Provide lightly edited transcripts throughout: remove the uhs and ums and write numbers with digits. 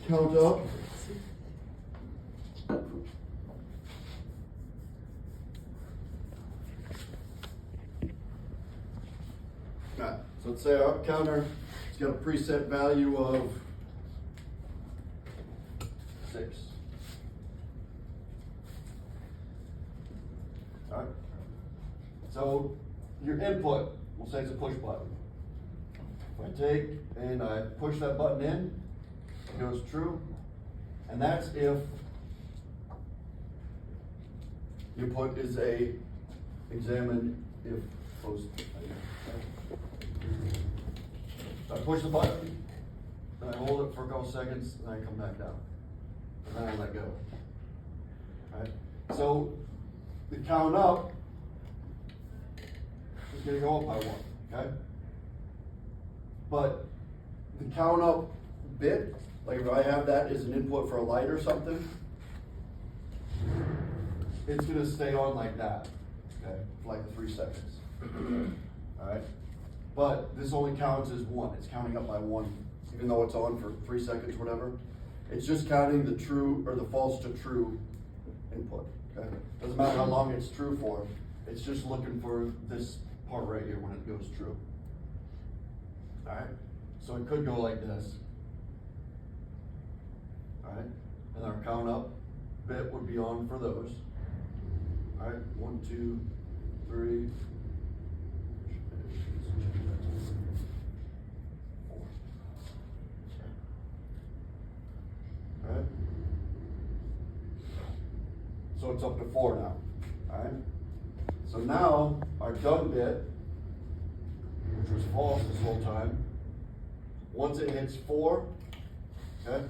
count up. Alright, so let's say our up counter, it's got a preset value of 6. Alright, so your input, we'll say it's a push button. If I take and I push that button in, it goes true, and that's if the input is a examine if closed. So I push the button, then I hold it for a couple seconds, and then I come back down, and then I let go. Right? So the count up is going to go up by 1. Okay. But the count up bit, like if I have that as an input for a light or something, it's going to stay on like that, okay, for like 3 seconds. All right. But this only counts as 1. It's counting up by 1, even though it's on for 3 seconds, whatever. It's just counting the true or the false to true input. Okay. Doesn't matter how long it's true for. It's just looking for this part right here when it goes true. All right, so it could go like this. All right, and our count up bit would be on for those. All right, 1, 2, 3, 4. All right, so it's up to 4 now. All right, so now our done bit, which was false this whole time, once it hits 4, okay,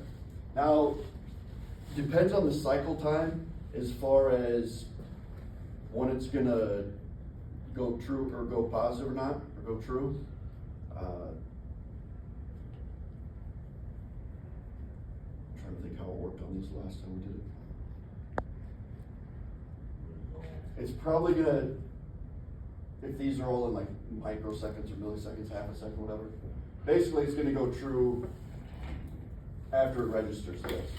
now depends on the cycle time as far as when it's gonna go true or go positive or not, or go true. I'm trying to think how it worked on this last time we did it. It's probably gonna, if these are all in like microseconds or milliseconds, half a second, whatever, basically it's gonna go true after it registers this.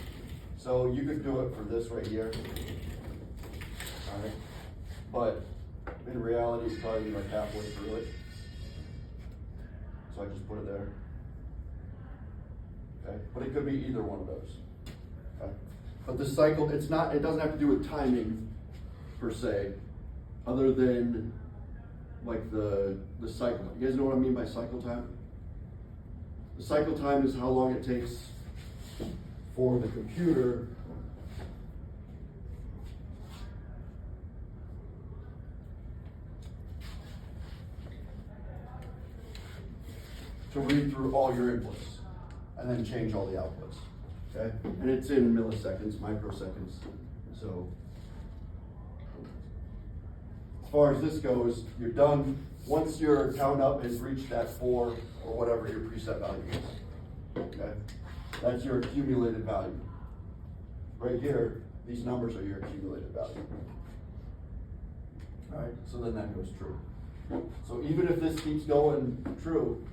So you could do it for this right here. All right, but in reality it's probably like halfway through it. So I just put it there. Okay, but it could be either one of those. Okay, but the cycle, it doesn't have to do with timing per se, other than like the cycle. You guys know what I mean by cycle time? The cycle time is how long it takes for the computer to read through all your inputs and then change all the outputs. Okay? And it's in milliseconds, microseconds. So as far as this goes, you're done. Once your count up has reached that 4 or whatever your preset value is. Okay? That's your accumulated value. Right here, these numbers are your accumulated value. All right, so then that goes true. So even if this keeps going true,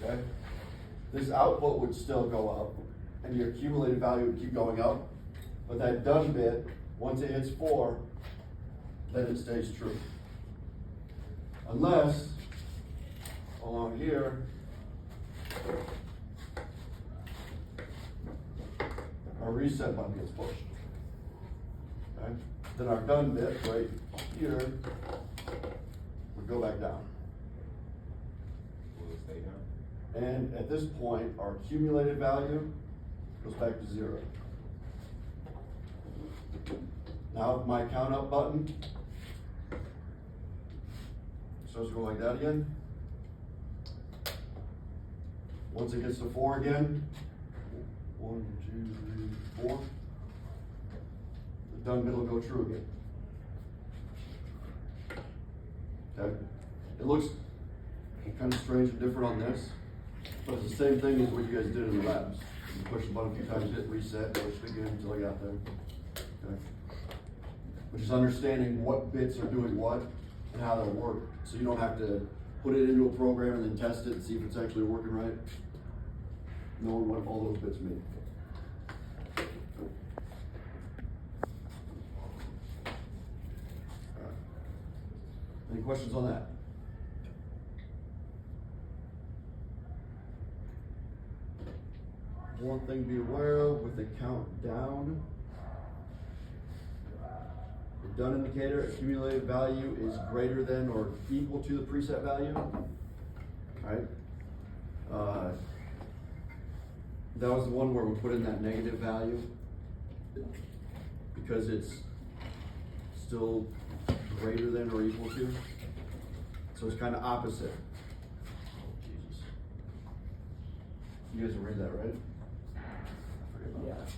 okay, this output would still go up and your accumulated value would keep going up, but that done bit, once it hits 4, then it stays true. Unless, along here, our reset button gets pushed. Okay? Then our done bit right here would go back down. Will it stay down? And at this point, our accumulated value goes back to 0. Now my count up button starts to go like that again. Once it gets to 4 again, 1, 2, 3, 4, the done bit will go true again. Okay? It looks kind of strange and different on this, but it's the same thing as what you guys did in the labs. You push the button a few times, hit reset, push it again until I got there. Okay? Which is understanding what bits are doing what and how they'll work. So you don't have to put it into a program and then test it and see if it's actually working right. Knowing what all those bits mean. questions on that? One thing to be aware of with the countdown. The done indicator, accumulated value is greater than or equal to the preset value. Alright? That was the one where we put in that negative value. Because it's still greater than or equal to. So it's kinda opposite. Oh, Jesus. You guys have read that, right? I forget about that.